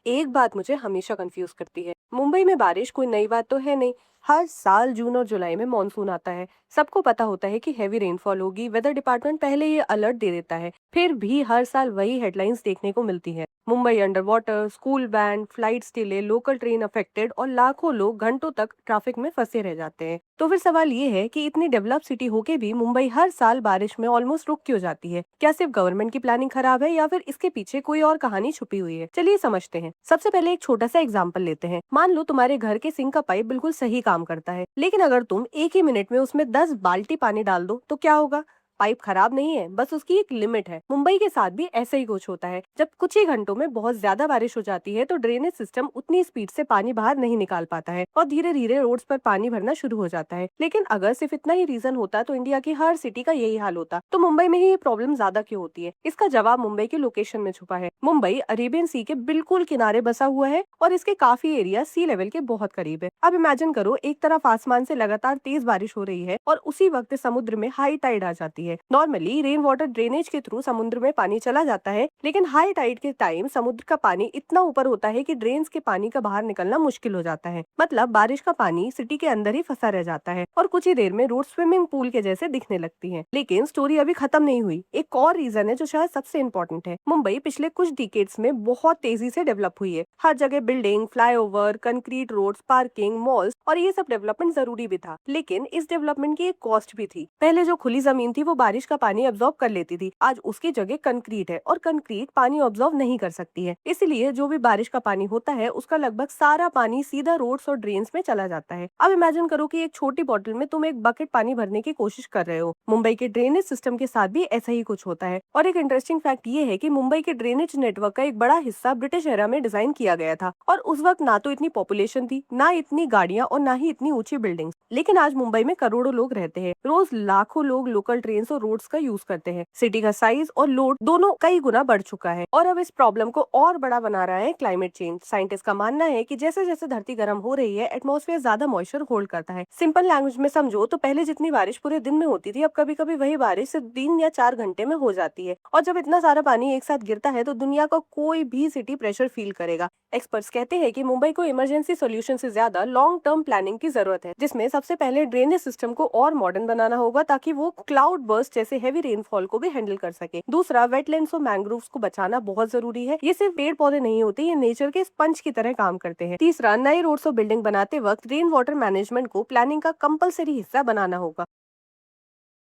एक बात मुझे हमेशा कंफ्यूज करती है। मुंबई में बारिश कोई नई बात तो है नहीं। हर साल जून और जुलाई में मॉनसून आता है। सबको पता होता है कि हैवी रेनफॉल होगी। वेदर डिपार्टमेंट पहले ये अलर्ट दे देता है, फिर भी हर साल वही हेडलाइंस देखने को मिलती है। Mumbai under water, school band, flights delay, local train affected और लाखों लोग घंटों तक ट्रैफिक में फंसे रह जाते हैं। तो फिर सवाल ये है कि इतनी डेवलप सिटी होके भी मुंबई हर साल बारिश में ऑलमोस्ट रुक क्यों जाती है? क्या सिर्फ गवर्नमेंट की प्लानिंग खराब है या फिर इसके पीछे कोई और कहानी छुपी हुई है? चलिए समझते हैं। सबसे पहले एक छोटा सा एग्जाम्पल लेते हैं। मान लो तुम्हारे घर के सिंक का पाइप बिल्कुल सही काम करता है, लेकिन अगर तुम एक ही मिनट में उसमें 10 बाल्टी पानी डाल दो तो क्या होगा? पाइप खराब नहीं है, बस उसकी एक लिमिट है। मुंबई के साथ भी ऐसा ही कुछ होता है। जब कुछ ही घंटों में बहुत ज्यादा बारिश हो जाती है तो ड्रेनेज सिस्टम उतनी स्पीड से पानी बाहर नहीं निकाल पाता है और धीरे धीरे रोड्स पर पानी भरना शुरू हो जाता है। लेकिन अगर सिर्फ इतना ही रीजन होता तो इंडिया की हर सिटी का यही हाल होता। तो मुंबई में ही ये प्रॉब्लम ज्यादा क्यों होती है? इसका जवाब मुंबई की लोकेशन में छुपा है। मुंबई अरेबियन सी के बिल्कुल किनारे बसा हुआ है और इसके काफी एरिया सी लेवल के बहुत करीब है। अब इमेजिन करो, एक तरफ आसमान से लगातार तेज बारिश हो रही है और उसी वक्त समुद्र में हाई टाइड आ जाती है। नॉर्मली रेन वाटर ड्रेनेज के थ्रू समुद्र में पानी चला जाता है, लेकिन हाई टाइड के टाइम समुद्र का पानी इतना ऊपर होता है कि ड्रेन्स के पानी का बाहर निकलना मुश्किल हो जाता है। मतलब बारिश का पानी सिटी के अंदर ही फंसा रह जाता है और कुछ ही देर में रोड स्विमिंग पूल के जैसे दिखने लगती है। लेकिन स्टोरी अभी खत्म नहीं हुई। एक और रीजन है जो शायद सबसे इम्पोर्टेंट है। मुंबई पिछले कुछ डिकेड्स में बहुत तेजी से डेवलप हुई है। हर जगह building, flyover, concrete roads, parking, malls और ये सब डेवलपमेंट जरूरी भी था, लेकिन इस डेवलपमेंट की एक कॉस्ट भी थी। पहले जो खुली जमीन थी वो बारिश का पानी अब्सॉर्ब कर लेती थी। आज उसकी जगह कंक्रीट है और कंक्रीट पानी अब्सॉर्ब नहीं कर सकती है। इसलिए जो भी बारिश का पानी होता है उसका लगभग सारा पानी सीधा रोड्स और ड्रेन्स में चला जाता है। अब इमेजिन करो कि एक छोटी बोतल में तुम एक बकेट पानी भरने की कोशिश कर रहे हो। मुंबई के ड्रेनेज सिस्टम के साथ भी ऐसा ही कुछ होता है। और एक इंटरेस्टिंग फैक्ट ये है कि मुंबई के ड्रेनेज नेटवर्क का एक बड़ा हिस्सा ब्रिटिश एरा में डिजाइन किया गया था और उस वक्त ना तो इतनी पॉपुलेशन थी, ना इतनी गाड़ियां और ना ही इतनी ऊंची बिल्डिंग्स। लेकिन आज मुंबई में करोड़ों लोग रहते हैं। रोज लाखों लोग लोकल ट्रेन और रोड्स का यूज करते हैं। सिटी का साइज और लोड दोनों कई गुना बढ़ चुका है और अब इस प्रॉब्लम को और बड़ा बना रहा है क्लाइमेट चेंज। साइंटिस्ट का मानना है कि जैसे जैसे धरती गर्म हो रही है, एटमॉस्फेयर ज्यादा मॉइस्चर होल्ड करता है। सिंपल लैंग्वेज में समझो तो पहले जितनी बारिश पूरे दिन में होती थी, अब कभी कभी वही बारिश सिर्फ 3 या 4 घंटे में हो जाती है। और जब इतना सारा पानी एक साथ गिरता है तो दुनिया का कोई भी सिटी प्रेशर फील करेगा। एक्सपर्ट्स कहते हैं कि मुंबई को इमरजेंसी सॉल्यूशन से ज्यादा लॉन्ग टर्म प्लानिंग की जरूरत है, जिसमें सबसे पहले ड्रेनेज सिस्टम को और मॉडर्न बनाना होगा ताकि वो क्लाउड बर्स्ट जैसे हेवी रेनफॉल को भी हैंडल कर सके। दूसरा, वेटलैंड्स और मैंग्रोव्स को बचाना बहुत जरूरी है। ये सिर्फ पेड़ पौधे नहीं होते, ये नेचर के स्पंज की तरह काम करते हैं। तीसरा, नए रोड्स और बिल्डिंग बनाते वक्त रेन वाटर मैनेजमेंट को प्लानिंग का कंपलसरी हिस्सा बनाना होगा।